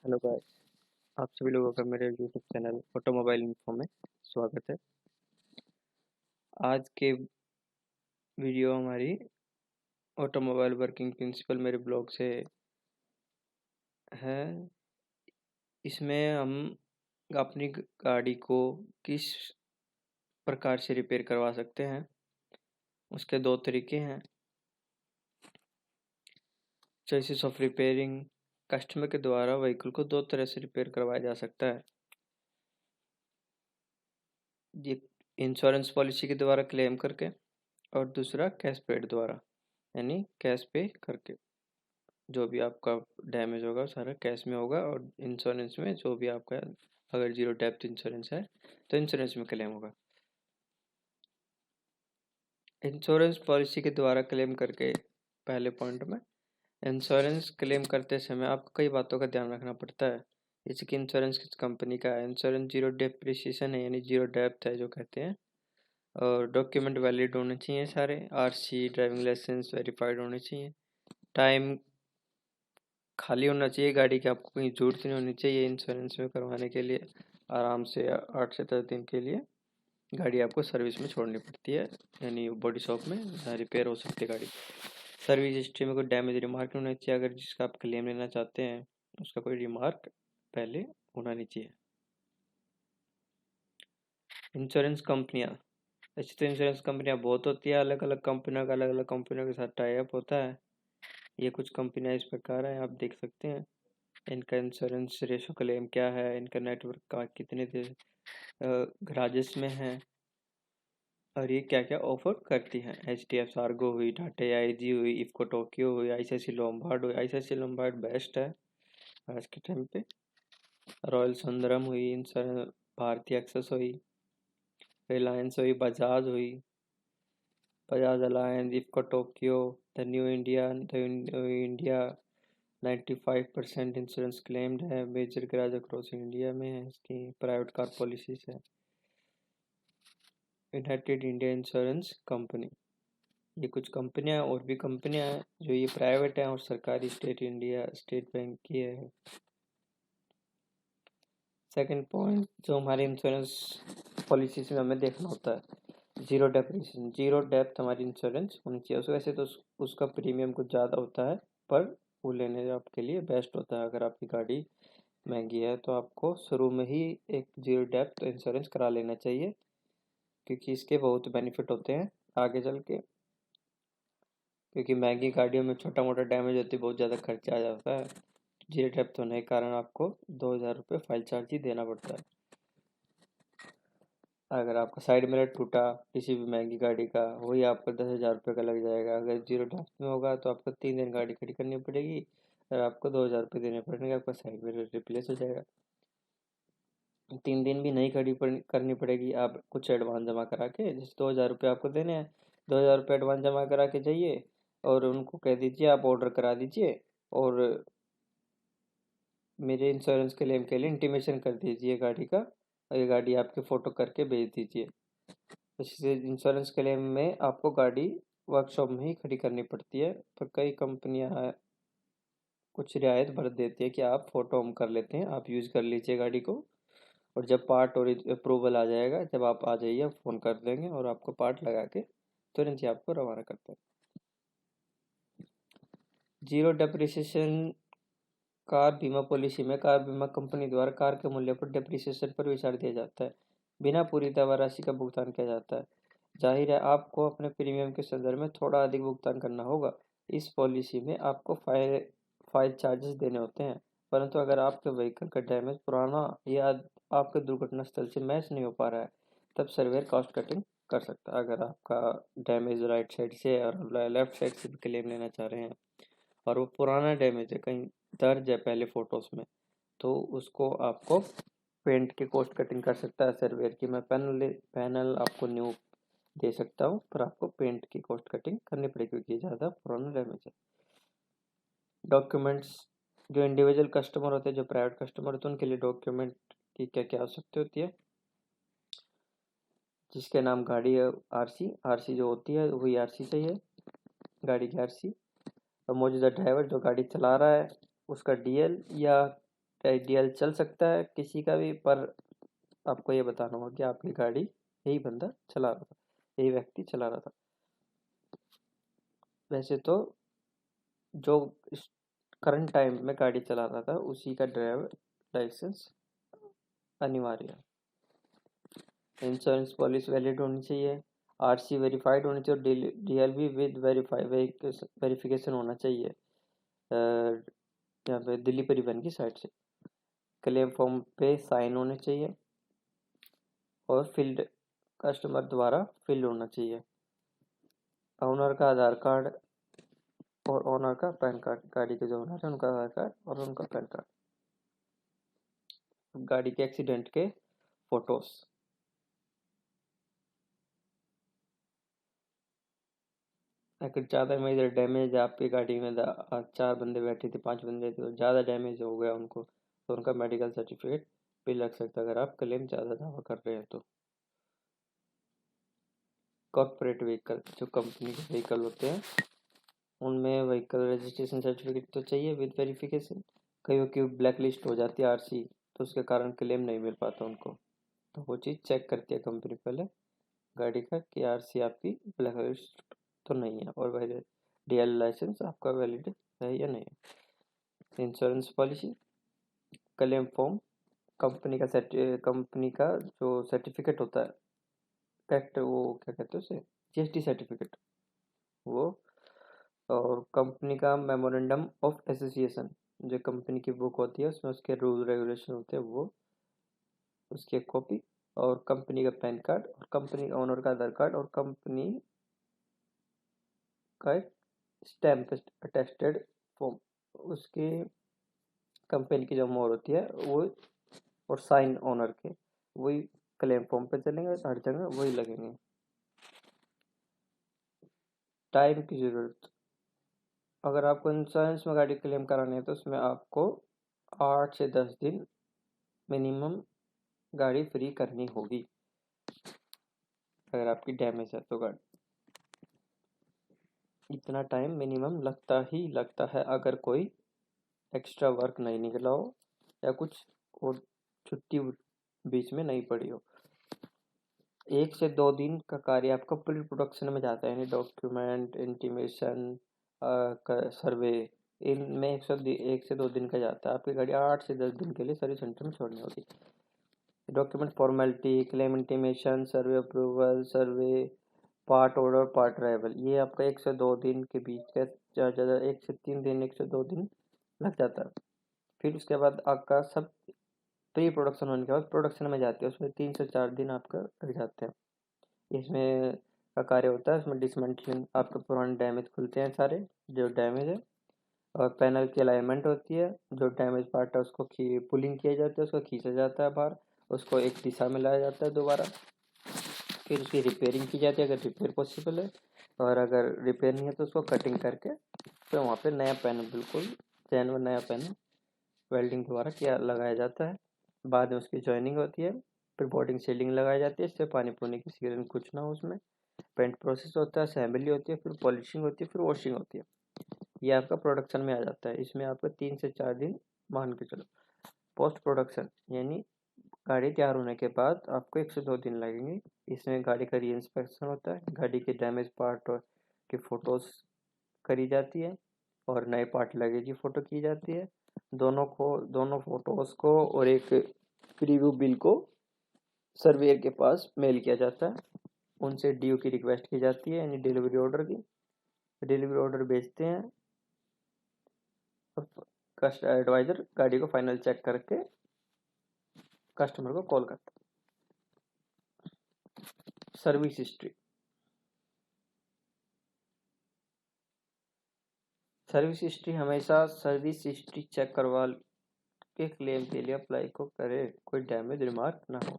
Hello guys. आप सभी लोगों का मेरे यूट्यूब चैनल ऑटोमोबाइल इन्फो में स्वागत है। आज के वीडियो हमारी ऑटोमोबाइल वर्किंग प्रिंसिपल मेरे ब्लॉग से है। इसमें हम अपनी गाड़ी को किस प्रकार से रिपेयर करवा सकते हैं, उसके दो तरीके हैं। Choices of repairing. कस्टमर के द्वारा व्हीकल को दो तरह से रिपेयर करवाया जा सकता है। ये इंश्योरेंस पॉलिसी के द्वारा क्लेम करके, और दूसरा कैश पेड द्वारा, यानी कैश पे करके। जो भी आपका डैमेज होगा सारा कैश में होगा, और इंश्योरेंस में जो भी आपका, अगर जीरो डेप्थ इंश्योरेंस है तो इंश्योरेंस में क्लेम होगा। इंश्योरेंस पॉलिसी के द्वारा क्लेम करके, पहले पॉइंट में, इंश्योरेंस क्लेम करते समय आपको कई बातों का ध्यान रखना पड़ता है। जैसे कि इंश्योरेंस किस कंपनी का है, इंश्योरेंस जीरो डेप्रिसिएशन है, यानी जीरो डेप्थ है जो कहते हैं। और डॉक्यूमेंट वैलिड होने चाहिए सारे, आरसी, ड्राइविंग लाइसेंस वेरीफाइड होने चाहिए। टाइम खाली होना चाहिए गाड़ी की, आपको कहीं जरूरत नहीं होनी चाहिए इंश्योरेंस में करवाने के लिए। आराम से 8 से 10 दिन के लिए गाड़ी आपको सर्विस में छोड़नी पड़ती है, यानी बॉडी शॉप में जहाँ रिपेयर हो सकती है गाड़ी। सर्विस हिस्ट्री में कोई डैमेज रिमार्क नहीं होना चाहिए। अगर जिसका आप क्लेम लेना चाहते हैं उसका कोई रिमार्क पहले होना नहीं चाहिए। इंश्योरेंस कंपनियाँ, ऐसी तो इंश्योरेंस कंपनियाँ बहुत होती है, अलग अलग कंपनियों का अलग अलग कंपनियों के साथ टाई अप होता है। ये कुछ कंपनियाँ इस प्रकार हैं, आप देख सकते हैं। इनका इंश्योरेंस रेशो क्लेम क्या है, इनका नेटवर्क का कितने गराजेस में है, और ये क्या क्या ऑफर करती हैं। HDFC आर्गो हुई, टाटा AIG हुई, इफ्को टोक्यो हुई, ICICI लोम्बार्ड हुई। ICICI लोम्बार्ड बेस्ट है आज के टाइम पे। रॉयल सुंदरम हुई, इंश्योरेंस भारतीय एक्सेस हुई, रिलायंस हुई, बजाज हुई, Bajaj alliance, IFFCO Tokyo, the new India. The new India 95% insurance claimed है। मेजर गैराज अक्रॉस इंडिया में है, इसकी प्राइवेट कार पॉलिसीज है। यूनाइटेड इंडिया इंश्योरेंस कंपनी, ये कुछ कंपनियां हैं, और भी कंपनियां हैं जो ये प्राइवेट हैं और सरकारी स्टेट बैंक की है। सेकंड पॉइंट जो हमारे इंश्योरेंस पॉलिसीज में हमें देखना होता है, जीरो डेप्रिसिएशन। जीरो डेप्थ हमारी इंश्योरेंस होनी चाहिए। वैसे तो उसका प्रीमियम कुछ ज़्यादा होता है, पर वो लेने आपके लिए बेस्ट होता है। अगर आपकी गाड़ी महंगी है तो आपको शुरू में ही एक जीरो डेप्थ इंश्योरेंस करा लेना चाहिए, क्योंकि इसके बहुत बेनिफिट होते हैं आगे चल के। क्योंकि महंगी गाड़ियों में छोटा मोटा डैमेज होती है, बहुत ज़्यादा खर्चा आ जाता है। जीरो डेप्थ होने के कारण आपको 2,000 रुपये फाइल चार्ज ही देना पड़ता है। अगर आपका साइड मिरर टूटा किसी भी महंगी गाड़ी का, वही आपको 10,000 रुपये का लग जाएगा। अगर जीरो डेप्थ में होगा तो आपको 3 दिन गाड़ी खड़ी करनी पड़ेगी, और आपको 2,000 रुपये देने पड़ेंगे, आपका साइड मिरर रिप्लेस हो जाएगा। 3 दिन भी नहीं करनी पड़ेगी, आप कुछ एडवांस जमा करा के, जैसे 2,000 रुपये आपको देने हैं, 2,000 रुपये एडवांस जमा करा के जाइए, और उनको कह दीजिए आप ऑर्डर करा दीजिए, और मेरे इंश्योरेंस क्लेम के लिए इंटीमेशन कर दीजिए गाड़ी का, और ये गाड़ी आपके फ़ोटो करके भेज दीजिए। इससे इंश्योरेंस क्लेम में आपको गाड़ी वर्कशॉप में ही खड़ी करनी पड़ती है, पर कई कंपनियां कुछ रियायत बरत देती है कि आप फ़ोटो हम कर लेते हैं, आप यूज़ कर लीजिए गाड़ी को, और जब पार्ट और अप्रूवल आ जाएगा, जब आप आ जाइए फ़ोन कर देंगे और आपको पार्ट लगा के तुरंत ही आपको रवाना करते हैं। जीरो डेप्रिसिएशन कार बीमा पॉलिसी में कार बीमा कंपनी द्वारा कार के मूल्य पर डेप्रिसिएशन पर विचार दिया जाता है, बिना पूरी दावा राशि का भुगतान किया जाता है। जाहिर है आपको अपने प्रीमियम के संदर्भ में थोड़ा अधिक भुगतान करना होगा। इस पॉलिसी में आपको फाइल चार्जेस देने होते हैं, परंतु अगर आपके व्हीकल का डैमेज पुराना या आपके दुर्घटना स्थल से मैच नहीं हो पा रहा है, तब सर्वेयर कॉस्ट कटिंग कर सकता है। अगर आपका डैमेज राइट साइड से और लेफ्ट साइड से भी क्लेम लेना चाह रहे हैं, और वो पुराना डैमेज है, कहीं दर्ज है पहले फोटोज में, तो उसको आपको पेंट की कॉस्ट कटिंग कर सकता है सर्वेयर की। मैं पैनल आपको न्यू दे सकता हूँ, पर आपको पेंट की कॉस्ट कटिंग करनी पड़ेगी क्योंकि ज़्यादा पुराना डैमेज है। डॉक्यूमेंट्स, जो इंडिविजुअल कस्टमर होते हैं, जो प्राइवेट कस्टमर होते हैं, उनके लिए डॉक्यूमेंट की क्या क्या आवश्यकता होती है। जिसके नाम गाड़ी है, आरसी जो होती है वही आरसी चाहिए, गाड़ी की आरसी। और मौजूदा ड्राइवर जो गाड़ी चला रहा है उसका DL या डीएल चल सकता है किसी का भी, पर आपको ये बताना होगा कि आपकी गाड़ी यही बंदा चला रहा था, यही व्यक्ति चला रहा था। वैसे तो जो करंट टाइम में गाड़ी चला रहा था उसी का ड्राइवर लाइसेंस अनिवार्य है। इंश्योरेंस पॉलिसी वैलिड होनी चाहिए, आरसी वेरीफाइड होनी चाहिए, डीएलवी विद वेरिफिकेशन होना चाहिए यहाँ पे दिल्ली परिवहन की साइड से। क्लेम फॉर्म पे साइन होने चाहिए और फील्ड कस्टमर द्वारा फिल होना चाहिए। ओनर का आधार कार्ड और ओनर का पैन कार्ड, गाड़ी के जो ओनर है उनका आधार कार्ड और उनका पैन कार्ड। गाड़ी के एक्सीडेंट के फोटोज। अगर ज़्यादा मेजर डैमेज आपकी गाड़ी में 4 बंदे बैठे थे, 5 बंदे थे, तो ज़्यादा डैमेज हो गया उनको, तो उनका मेडिकल सर्टिफिकेट भी लग सकता है अगर आप क्लेम ज़्यादा दावा कर रहे हैं तो। कॉर्पोरेट व्हीकल, जो कंपनी के व्हीकल होते हैं उनमें व्हीकल रजिस्ट्रेशन सर्टिफिकेट तो चाहिए विद वेरिफिकेशन। कईयों की ब्लैक लिस्ट हो जाती है आरसी, तो उसके कारण क्लेम नहीं मिल पाता उनको, तो वो चीज़ चेक करती है कंपनी पहले गाड़ी का कि आरसी आपकी ब्लैक लिस्ट तो नहीं है और वह डीएल लाइसेंस आपका वैलिड है या नहीं है। Insurance policy, claim form, company का जो सर्टिफिकेट होता है, करेक्ट, वो क्या कहते हैं उसे, जीएसटी सर्टिफिकेट वो, और कंपनी का मेमोरेंडम ऑफ एसोसिएशन, जो कंपनी की बुक होती है उसमें उसके रूल रेगुलेशन होते हैं वो, उसकी एक कॉपी, और कंपनी का पैन कार्ड और कंपनी का ओनर का आधार कार्ड और कंपनी का एक स्टैम्प अटेस्टेड फॉर्म, उसके कंपनी की जो मोहर होती है वो, और साइन ओनर के, वही क्लेम फॉर्म पे चलेंगे, हर जगह वही लगेंगे। टाइम की ज़रूरत, अगर आपको इंश्योरेंस में गाड़ी क्लेम करानी है तो उसमें आपको 8 से 10 दिन मिनिमम गाड़ी फ्री करनी होगी अगर आपकी डैमेज है तो। गाड़ी इतना टाइम मिनिमम लगता है अगर कोई एक्स्ट्रा वर्क नहीं निकला हो या कुछ और छुट्टी बीच में नहीं पड़ी हो। 1 से 2 दिन का कार्य आपका प्री प्रोडक्शन में जाता है, यानी डॉक्यूमेंट, इंटीमेशन, सर्वे, इनमें 1 से 2 दिन का जाता है। आपकी गाड़ी 8 से 10 दिन के लिए सर्विस सेंटर में छोड़नी होगी। डॉक्यूमेंट फॉर्मेलिटी, क्लेम इंटीमेशन, सर्वे अप्रूवल, सर्वे, पार्ट ऑर्डर, पार्ट अराइवल, ये आपका 1 से 2 दिन के बीच का, ज़्यादा 1 से 3 दिन, 1 से 2 दिन लग जाता है। फिर उसके बाद आपका सब प्री प्रोडक्शन होने के बाद प्रोडक्शन में जाती है, उसमें 3 से 4 दिन आपका लग जाते हैं। इसमें का कार्य होता है, उसमें डिसमेंटलिंग, आपके पुराने डैमेज खुलते हैं सारे जो डैमेज है, और पैनल की अलाइनमेंट होती है, जो डैमेज पार्ट है उसको पुलिंग किया जाता है, उसको खींचा जाता है बाहर, उसको एक दिशा में लाया जाता है दोबारा, फिर उसकी रिपेयरिंग की जाती है अगर रिपेयर पॉसिबल है, और अगर रिपेयर नहीं है तो उसको कटिंग करके फिर वहाँ पे नया पैनल, बिल्कुल चैन में नया पैनल वेल्डिंग द्वारा किया लगाया जाता है। बाद में उसकी जॉइनिंग होती है, फिर बॉडिंग सीलिंग लगाई जाती है, इससे पानी पूनी की सीलन कुछ ना हो उसमें। पेंट प्रोसेस होता है, असेंबली होती है, फिर पॉलिशिंग होती है, फिर वॉशिंग होती है। ये आपका प्रोडक्शन में आ जाता है, इसमें आपका 3 से 4 दिन मान के चलो। पोस्ट प्रोडक्शन यानी गाड़ी तैयार होने के बाद आपको 1 से 2 दिन लगेंगे। इसमें गाड़ी का री इंस्पेक्शन होता है, गाड़ी के डैमेज पार्ट की फ़ोटोज़ करी जाती है और नए पार्ट लगे की फ़ोटो की जाती है। दोनों फ़ोटोज़ को और एक प्रीव्यू बिल को सर्वेयर के पास मेल किया जाता है, उनसे ड्यू की रिक्वेस्ट की जाती है, यानी डिलीवरी ऑर्डर की। डिलीवरी ऑर्डर भेजते हैं, कस्ट एडवाइज़र गाड़ी को फाइनल चेक करके कस्टमर को कॉल करता है। सर्विस हिस्ट्री, सर्विस हिस्ट्री हमेशा सर्विस हिस्ट्री चेक करवा के क्लेम के लिए अप्लाई को करें, कोई डैमेज रिमार्क ना हो।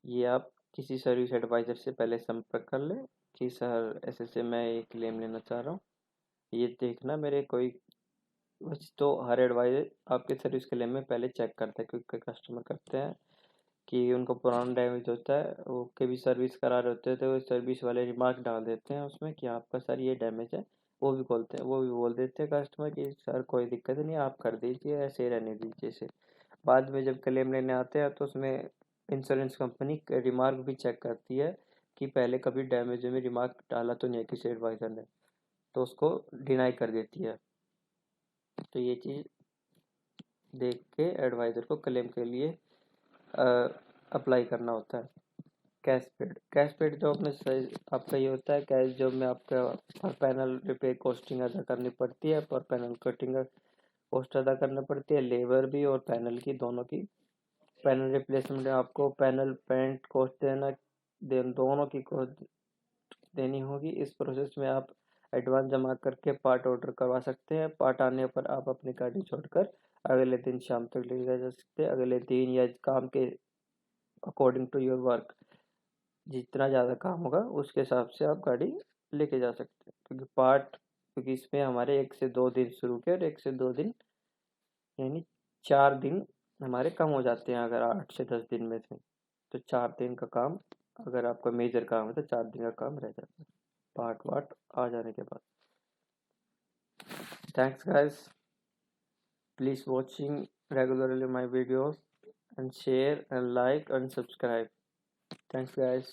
ये आप किसी सर्विस एडवाइज़र से पहले संपर्क कर लें कि सर ऐसे मैं ये क्लेम लेना चाह रहा हूँ, ये देखना मेरे कोई, वैसे तो हर एडवाइज़र आपके सर्विस क्लेम में पहले चेक करता है, क्योंकि कस्टमर करते हैं कि उनको पुराना डैमेज होता है, वो कभी सर्विस करा रहे होते हैं तो सर्विस वाले रिमार्क डाल देते हैं उसमें कि आपका सर ये डैमेज है, वो भी बोलते हैं, वो भी बोल देते हैं कस्टमर कि सर कोई दिक्कत नहीं, आप कर दीजिए, ऐसे ही रहने दीजिए इसे। बाद में जब क्लेम लेने आते हैं तो उसमें इंश्योरेंस कंपनी रिमार्क भी चेक करती है कि पहले कभी डैमेज में रिमार्क डाला तो नहीं है किसी एडवाइज़र ने, तो उसको डिनाई कर देती है। तो ये चीज़ देख के एडवाइज़र को क्लेम के लिए अप्लाई करना होता है। कैश पेड जॉब में आपका ये होता है, कैश जॉब में आपका पर पैनल रिपेयर कॉस्टिंग अदा करनी पड़ती है, पर पैनल कटिंग कॉस्ट अदा करना पड़ती है, लेबर भी और पैनल की दोनों की। पैनल रिप्लेसमेंट में आपको पैनल पेंट कॉस्ट दोनों की कॉस्ट देनी होगी। इस प्रोसेस में आप एडवांस जमा करके पार्ट ऑर्डर करवा सकते हैं। पार्ट आने पर आप अपनी गाड़ी छोड़कर अगले दिन शाम तक ले जा सकते हैं। अगले दिन या काम के अकॉर्डिंग टू योर वर्क, जितना ज़्यादा काम होगा उसके हिसाब से आप गाड़ी लेके जा सकते हैं। क्योंकि इसमें हमारे 1 से 2 दिन शुरू के और 1 से 2 दिन यानी 4 दिन हमारे कम हो जाते हैं अगर 8 से 10 दिन में से। तो 4 दिन का काम, अगर आपका मेजर काम है तो 4 दिन का काम रह जाता है पार्ट वार्ट आ जाने के बाद। Thanks guys, please watching regularly my videos and share and like and subscribe. Thanks guys.